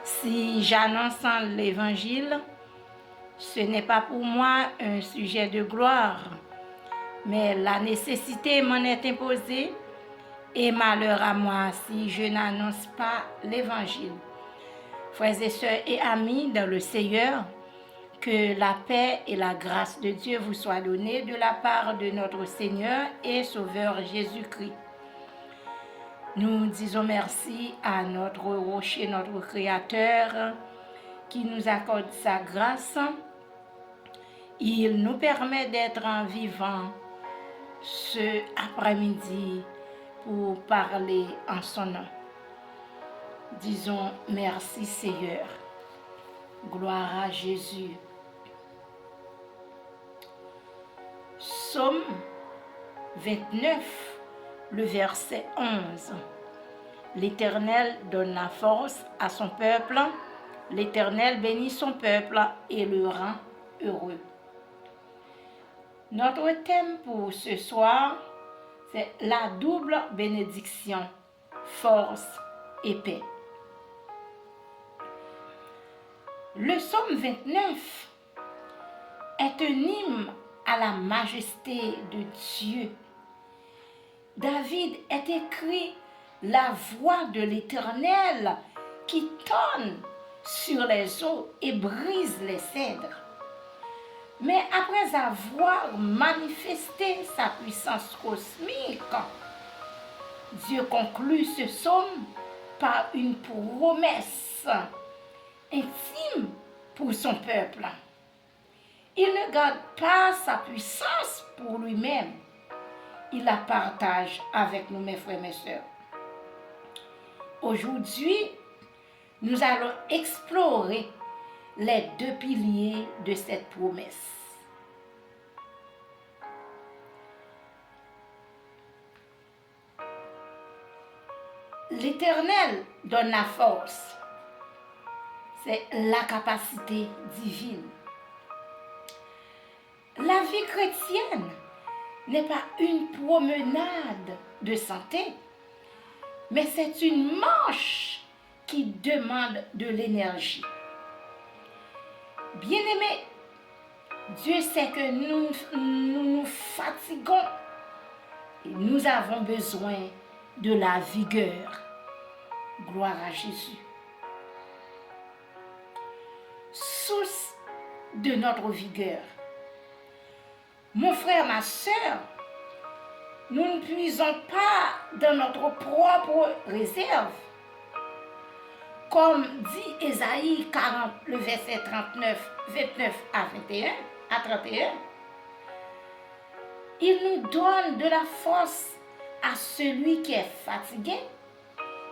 Si j'annonce l'évangile, ce n'est pas pour moi un sujet de gloire, mais la nécessité m'en est imposée et malheur à moi si je n'annonce pas l'évangile. Frères et sœurs et amis dans le Seigneur, que la paix et la grâce de Dieu vous soient données de la part de notre Seigneur et Sauveur Jésus-Christ. Nous disons merci à notre rocher, notre Créateur, qui nous accorde sa grâce. Il nous permet d'être en vivant ce après-midi pour parler en son nom. Disons merci Seigneur. Gloire à Jésus. Psaume 29, le verset 11. L'Éternel donne la force à son peuple. L'Éternel bénit son peuple et le rend heureux. Notre thème pour ce soir, c'est la double bénédiction, force et paix. Le psaume 29 est un hymne à la majesté de Dieu. David est écrit la voix de l'Éternel qui tonne sur les eaux et brise les cèdres. Mais après avoir manifesté sa puissance cosmique, Dieu conclut ce psaume par une promesse intime pour son peuple. Il ne garde pas sa puissance pour lui-même. Il la partage avec nous, mes frères et mes sœurs. Aujourd'hui, nous allons explorer les deux piliers de cette promesse. L'Éternel donne la force. C'est la capacité divine. La vie chrétienne n'est pas une promenade de santé, mais c'est une marche qui demande de l'énergie. Bien-aimés, Dieu sait que nous nous fatiguons et nous avons besoin de la vigueur. Gloire à Jésus. Source de notre vigueur. Mon frère, ma soeur, nous ne puisons pas dans notre propre réserve. Comme dit Ésaïe 40, le verset 39, 29 à 21, à 31, il nous donne de la force à celui qui est fatigué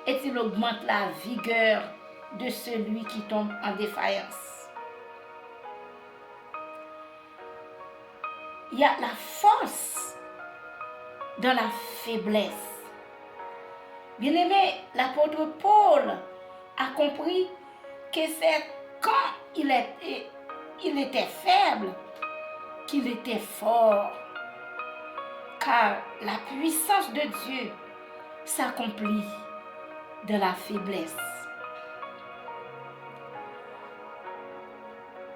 et il augmente la vigueur de celui qui tombe en défaillance. Il y a la force dans la faiblesse. Bien-aimé, l'apôtre Paul a compris que c'est quand il était faible qu'il était fort. Car la puissance de Dieu s'accomplit de la faiblesse.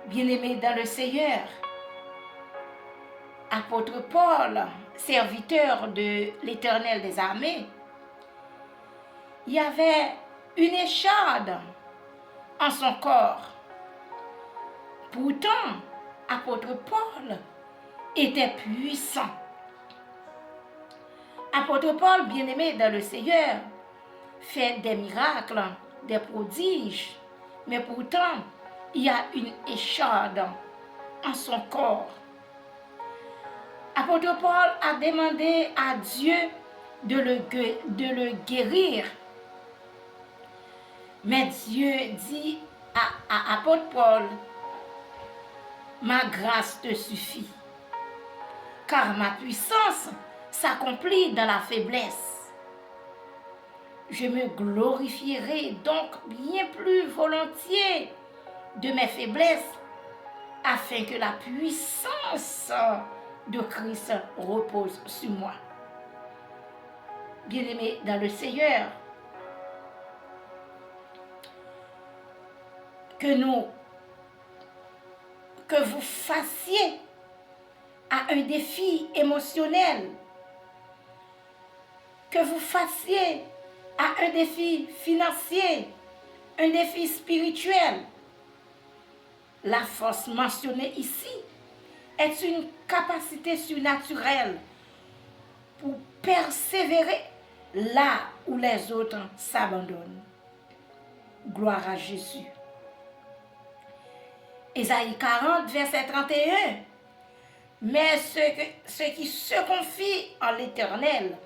Bien-aimé dans le Seigneur, apôtre Paul, serviteur de l'Éternel des armées, il y avait une écharde en son corps. Pourtant, apôtre Paul était puissant. Apôtre Paul, bien-aimé dans le Seigneur, fait des miracles, des prodiges, mais pourtant, il y a une écharde en son corps. Apôtre Paul a demandé à Dieu de le guérir. Mais Dieu dit à apôtre Paul, ma grâce te suffit, car ma puissance s'accomplit dans la faiblesse. Je me glorifierai donc bien plus volontiers de mes faiblesses, afin que la puissance de Christ repose sur moi. Bien-aimés dans le Seigneur, que vous fassiez à un défi émotionnel, que vous fassiez à un défi financier, un défi spirituel. La force mentionnée ici est une capacité surnaturelle pour persévérer là où les autres s'abandonnent. Gloire à Jésus. Ésaïe 40, verset 31. Mais ceux qui se confient en l'Éternel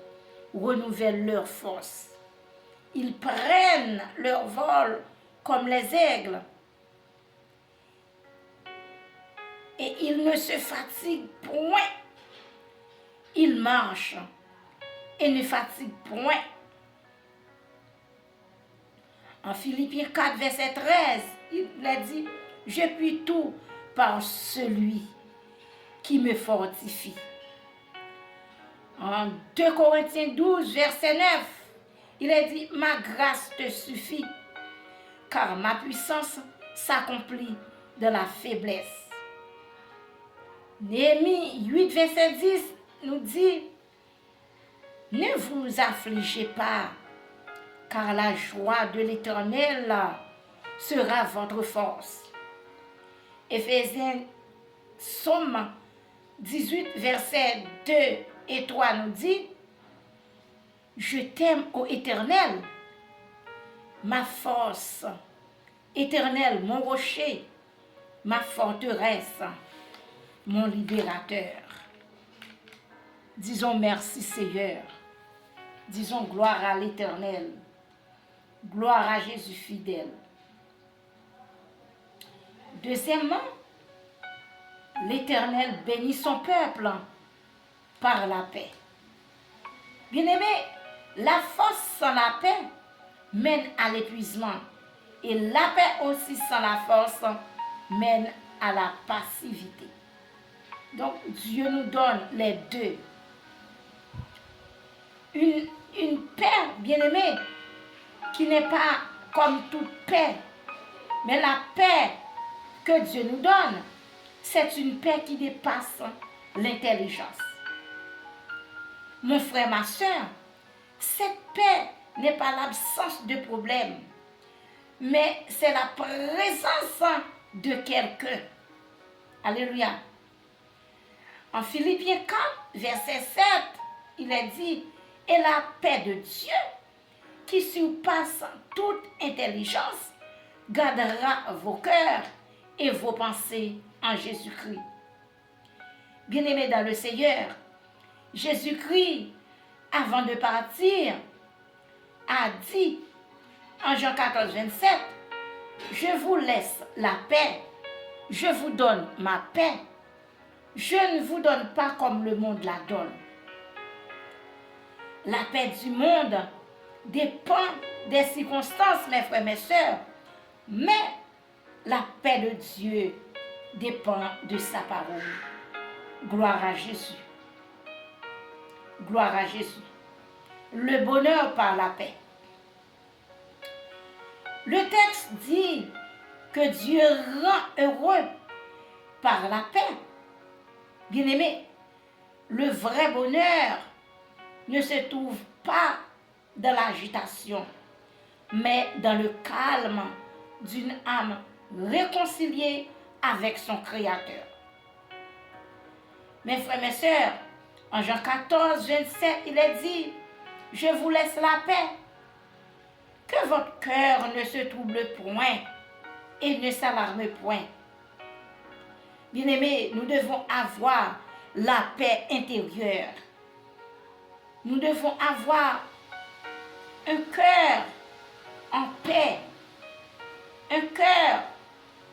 renouvellent leur force. Ils prennent leur vol comme les aigles. Et ils ne se fatiguent point. Ils marchent et ne fatiguent point. En Philippiens 4, verset 13, il a dit, « Je puis tout par celui qui me fortifie. » En 2 Corinthiens 12, verset 9, il est dit, « Ma grâce te suffit, car ma puissance s'accomplit de la faiblesse. » Néhémie 8, verset 10 nous dit, « Ne vous affligez pas, car la joie de l'Éternel sera votre force. » Éphésiens, Somme 18, verset 2 et 3 nous dit, « Je t'aime, ô Éternel, ma force, Éternel, mon rocher, ma forteresse, mon libérateur. » Disons merci Seigneur. Disons gloire à l'Éternel. Gloire à Jésus fidèle. Deuxièmement, l'Éternel bénit son peuple par la paix. Bien-aimés, la force sans la paix mène à l'épuisement. Et la paix aussi sans la force mène à la passivité. Donc Dieu nous donne les deux. Une paix, bien-aimée, qui n'est pas comme toute paix, mais la paix que Dieu nous donne, c'est une paix qui dépasse l'intelligence. Mon frère, ma soeur, cette paix n'est pas l'absence de problème, mais c'est la présence de quelqu'un. Alléluia. En Philippiens 4, verset 7, il est dit, « Et la paix de Dieu, qui surpasse toute intelligence, gardera vos cœurs et vos pensées en Jésus-Christ. » Bien-aimés dans le Seigneur, Jésus-Christ, avant de partir, a dit en Jean 14, 27, « Je vous laisse la paix, je vous donne ma paix, je ne vous donne pas comme le monde la donne. » La paix du monde dépend des circonstances, mes frères, mes sœurs, mais la paix de Dieu dépend de sa parole. Gloire à Jésus. Gloire à Jésus. Le bonheur par la paix. Le texte dit que Dieu rend heureux par la paix. Bien-aimés, le vrai bonheur ne se trouve pas dans l'agitation, mais dans le calme d'une âme réconciliée avec son Créateur. Mes frères, mes sœurs, en Jean 14, 27, il est dit, « Je vous laisse la paix, que votre cœur ne se trouble point et ne s'alarme point. » Bien-aimés, nous devons avoir la paix intérieure. Nous devons avoir un cœur en paix, un cœur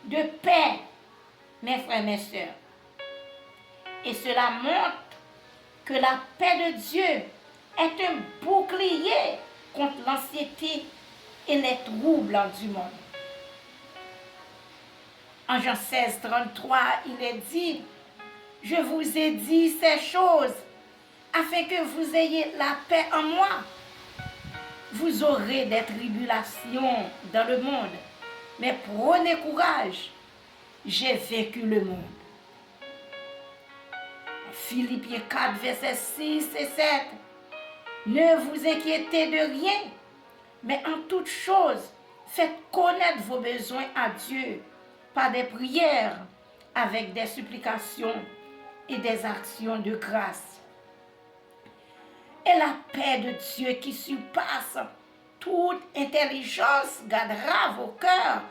de paix, mes frères, mes sœurs. Et cela montre que la paix de Dieu est un bouclier contre l'anxiété et les troubles du monde. En Jean 16, 33, il est dit, « Je vous ai dit ces choses afin que vous ayez la paix en moi. Vous aurez des tribulations dans le monde, mais prenez courage, j'ai vaincu le monde. Philippiens 4, versets 6 et 7. Ne vous inquiétez de rien, mais en toute chose, faites connaître vos besoins à Dieu par des prières, avec des supplications et des actions de grâce. Et la paix de Dieu qui surpasse toute intelligence gardera vos cœurs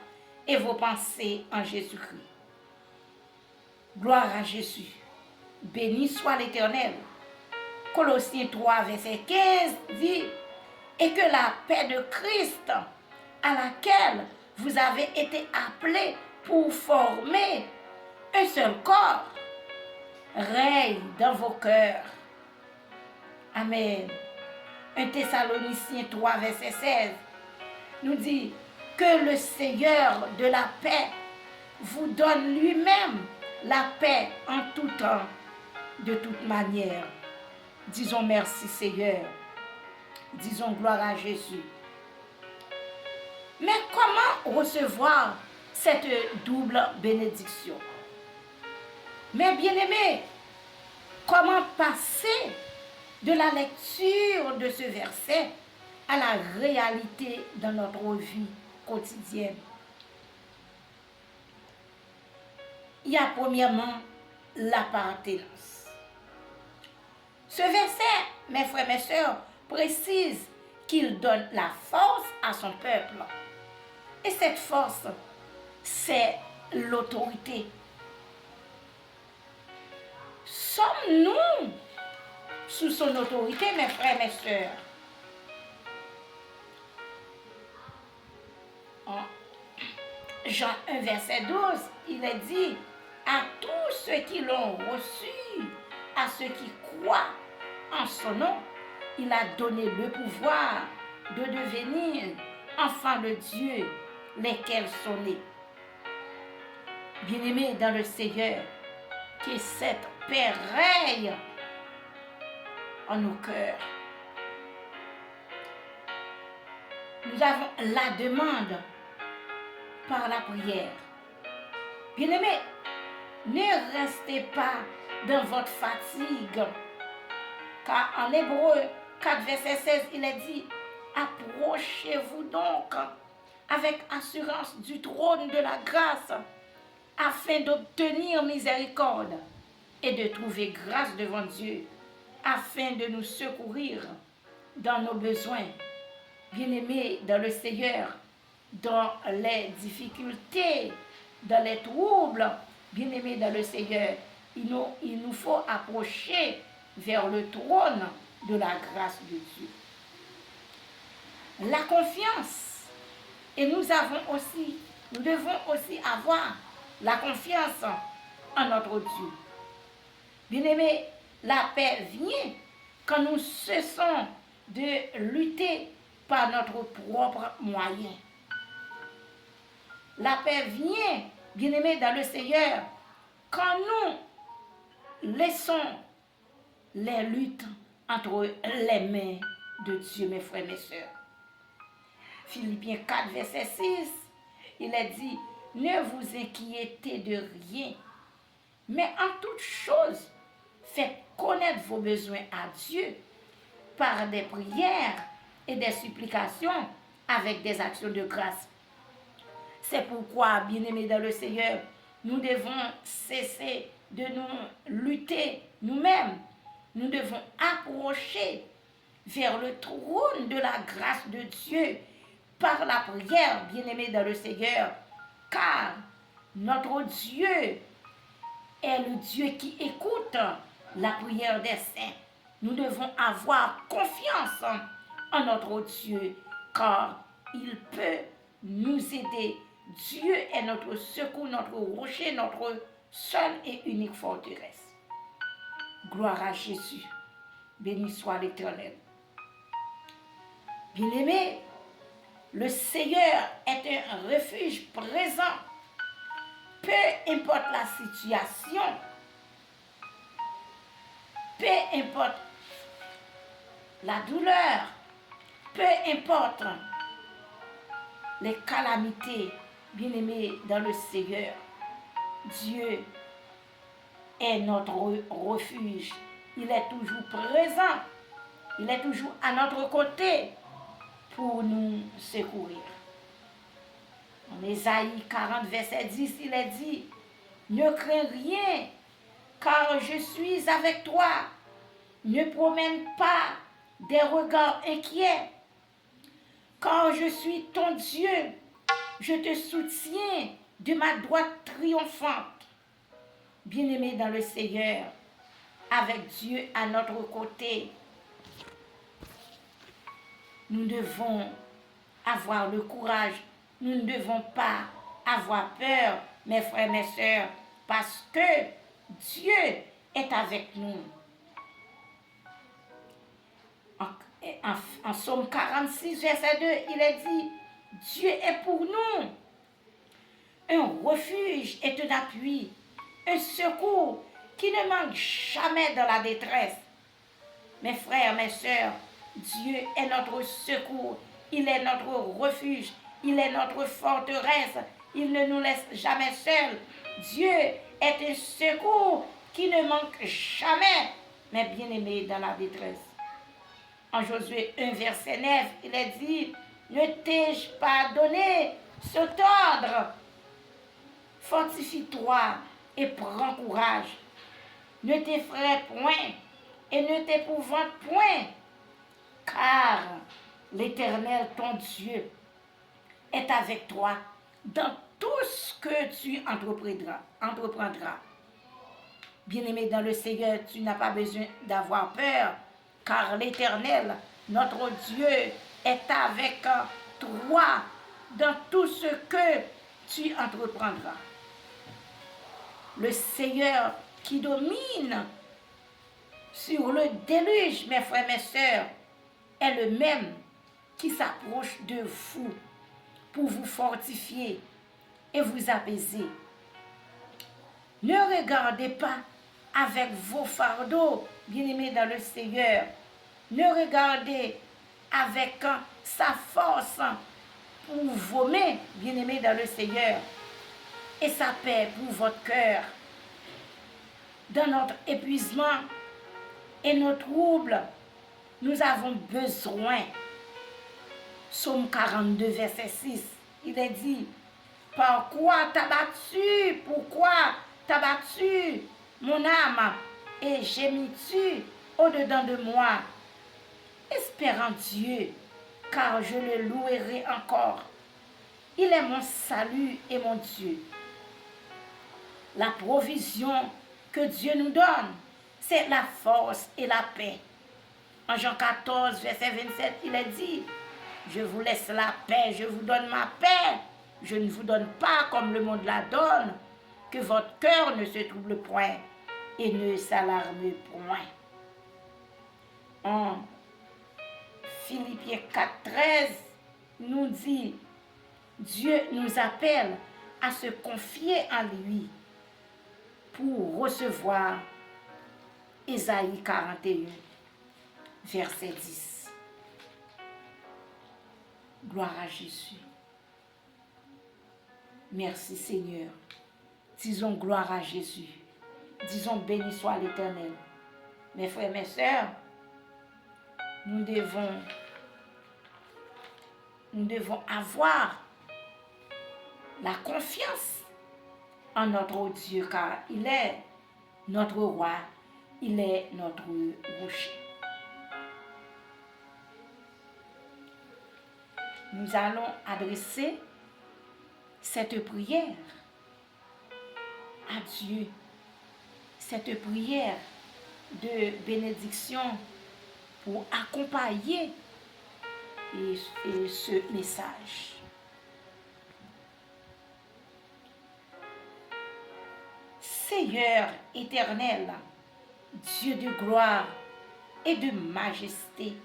et vos pensées en Jésus-Christ. Gloire à Jésus. Béni soit l'Éternel. Colossiens 3, verset 15 dit, et que la paix de Christ, à laquelle vous avez été appelés pour former un seul corps, règne dans vos cœurs. Amen. 1 Thessaloniciens 3, verset 16 nous dit que le Seigneur de la paix vous donne lui-même la paix en tout temps, de toute manière. Disons merci Seigneur. Disons gloire à Jésus. Mais comment recevoir cette double bénédiction? Mais bien-aimés, comment passer de la lecture de ce verset à la réalité dans notre vie quotidienne? Il y a premièrement l'appartenance. Ce verset, mes frères et mes sœurs, précise qu'il donne la force à son peuple. Et cette force, c'est l'autorité. Sommes-nous sous son autorité, mes frères et mes sœurs? En Jean 1, verset 12, il est dit, à tous ceux qui l'ont reçu, à ceux qui croient en son nom, il a donné le pouvoir de devenir enfants de Dieu, lesquels sont nés. Bien-aimés dans le Seigneur, que cette paix règne en nos cœurs. Nous avons la demande par la prière. Bien-aimés, ne restez pas dans votre fatigue, car en Hébreu 4, verset 16, il est dit, approchez-vous donc avec assurance du trône de la grâce, afin d'obtenir miséricorde et de trouver grâce devant Dieu, afin de nous secourir dans nos besoins. Bien-aimés dans le Seigneur, dans les difficultés, dans les troubles, bien-aimés dans le Seigneur, il nous faut approcher vers le trône de la grâce de Dieu. La confiance, et nous devons aussi avoir la confiance en notre Dieu. Bien-aimés, la paix vient quand nous cessons de lutter par notre propre moyen. La paix vient, bien-aimés dans le Seigneur, quand nous laissons les luttes entre les mains de Dieu, mes frères et mes sœurs. Philippiens 4, verset 6, il est dit, ne vous inquiétez de rien, mais en toute chose, faites connaître vos besoins à Dieu par des prières et des supplications avec des actions de grâce. C'est pourquoi, bien-aimés dans le Seigneur, nous devons cesser de nous lutter nous-mêmes. Nous devons approcher vers le trône de la grâce de Dieu par la prière, bien-aimés dans le Seigneur, car notre Dieu est le Dieu qui écoute la prière des saints. Nous devons avoir confiance en notre Dieu, car il peut nous aider. Dieu est notre secours, notre rocher, notre seule et unique forteresse. Gloire à Jésus. Béni soit l'Éternel. Bien-aimés, le Seigneur est un refuge présent. Peu importe la situation, peu importe la douleur, peu importe les calamités, Bien-aimés dans le Seigneur, Dieu est notre refuge. Il est toujours présent. Il est toujours à notre côté pour nous secourir. En Ésaïe 40, verset 10, il est dit, ne crains rien, car je suis avec toi. Ne promène pas des regards inquiets, car je suis ton Dieu. Je te soutiens de ma droite triomphante. Bien-aimés dans le Seigneur, avec Dieu à notre côté, nous devons avoir le courage. Nous ne devons pas avoir peur, mes frères, mes sœurs, parce que Dieu est avec nous. En Psaume 46, verset 2, il est dit, Dieu est pour nous un refuge et un appui, un secours qui ne manque jamais dans la détresse. Mes frères, mes sœurs, Dieu est notre secours, il est notre refuge, il est notre forteresse, il ne nous laisse jamais seuls. Dieu est un secours qui ne manque jamais, mes bien-aimés, dans la détresse. En Josué 1, verset 9, il est dit, ne t'ai-je pas donné cet ordre? Fortifie-toi et prends courage. Ne t'effraie point et ne t'épouvante point, car l'Éternel, ton Dieu, est avec toi dans tout ce que tu entreprendras. Bien-aimé dans le Seigneur, tu n'as pas besoin d'avoir peur, car l'Éternel, notre Dieu, est avec toi dans tout ce que tu entreprendras. Le Seigneur qui domine sur le déluge, mes frères, mes sœurs, est le même qui s'approche de vous pour vous fortifier et vous apaiser. Ne regardez pas avec vos fardeaux, bien-aimés dans le Seigneur. Ne regardez avec sa force pour vos mains, bien-aimés dans le Seigneur, et sa paix pour votre cœur. Dans notre épuisement et nos troubles, nous avons besoin. Psaume 42, verset 6, il est dit, « Par quoi t'as battu? Pourquoi t'as battu mon âme? Et gémis-tu au-dedans de moi? Espérant Dieu, car je le louerai encore. Il est mon salut et mon Dieu. » La provision que Dieu nous donne, c'est la force et la paix. En Jean 14, verset 27, il est dit, « Je vous laisse la paix, je vous donne ma paix. Je ne vous donne pas comme le monde la donne, que votre cœur ne se trouble point et ne s'alarme point. » En Philippiens 4, 13 nous dit, Dieu nous appelle à se confier en lui pour recevoir Ésaïe 41, verset 10. Gloire à Jésus. Merci Seigneur. Disons gloire à Jésus. Disons béni soit l'Éternel. Mes frères, mes sœurs, nous devons avoir la confiance en notre Dieu, car il est notre roi, il est notre rocher. Nous allons adresser cette prière à Dieu, cette prière de bénédiction pour accompagner ce message. Seigneur éternel, Dieu de gloire et de majesté,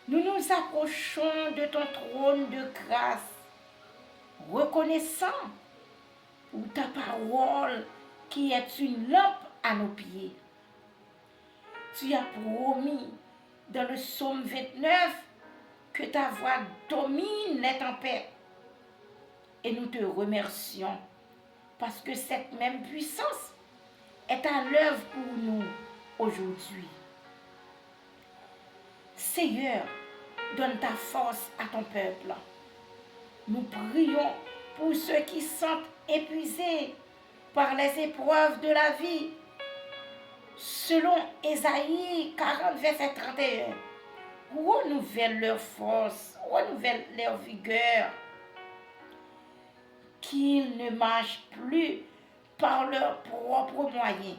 nous nous approchons de ton trône de grâce, reconnaissant pour ta parole qui est une lampe à nos pieds. Tu as promis dans le psaume 29 que ta voix domine les tempêtes. et nous te remercions parce que cette même puissance est à l'œuvre pour nous aujourd'hui. Seigneur, donne ta force à ton peuple. Nous prions pour ceux qui sont épuisés par les épreuves de la vie. Selon Ésaïe 40, verset 31, renouvelle leur force, renouvelle leur vigueur, qu'ils ne marchent plus par leurs propres moyens,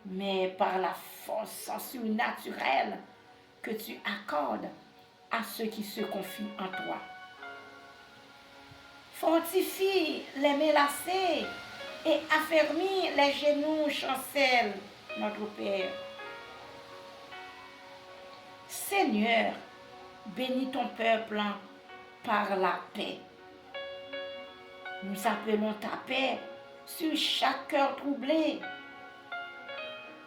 mais par la force surnaturelle que tu accordes à ceux qui se confient en toi. Fortifie les menacés et affermis les genoux chancelles, notre Père. Seigneur, bénis ton peuple par la paix. Nous appelons ta paix sur chaque cœur troublé.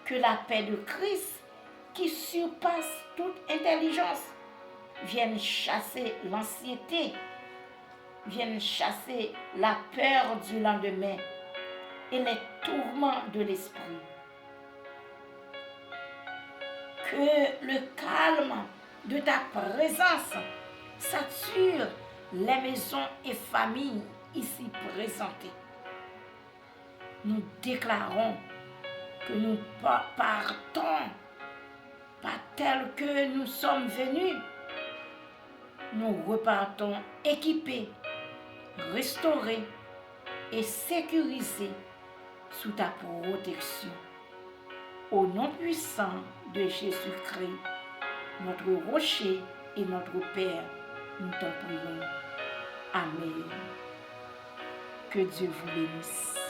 Que la paix de Christ, qui surpasse toute intelligence, vienne chasser l'anxiété, vienne chasser la peur du lendemain et les tourments de l'esprit. Que le calme de ta présence sature les maisons et familles ici présentées. Nous déclarons que nous partons pas tel que nous sommes venus. Nous repartons équipés, restaurés et sécurisés sous ta protection. Au nom puissant de Jésus-Christ, notre rocher et notre Père, nous t'en prions. Amen. Que Dieu vous bénisse.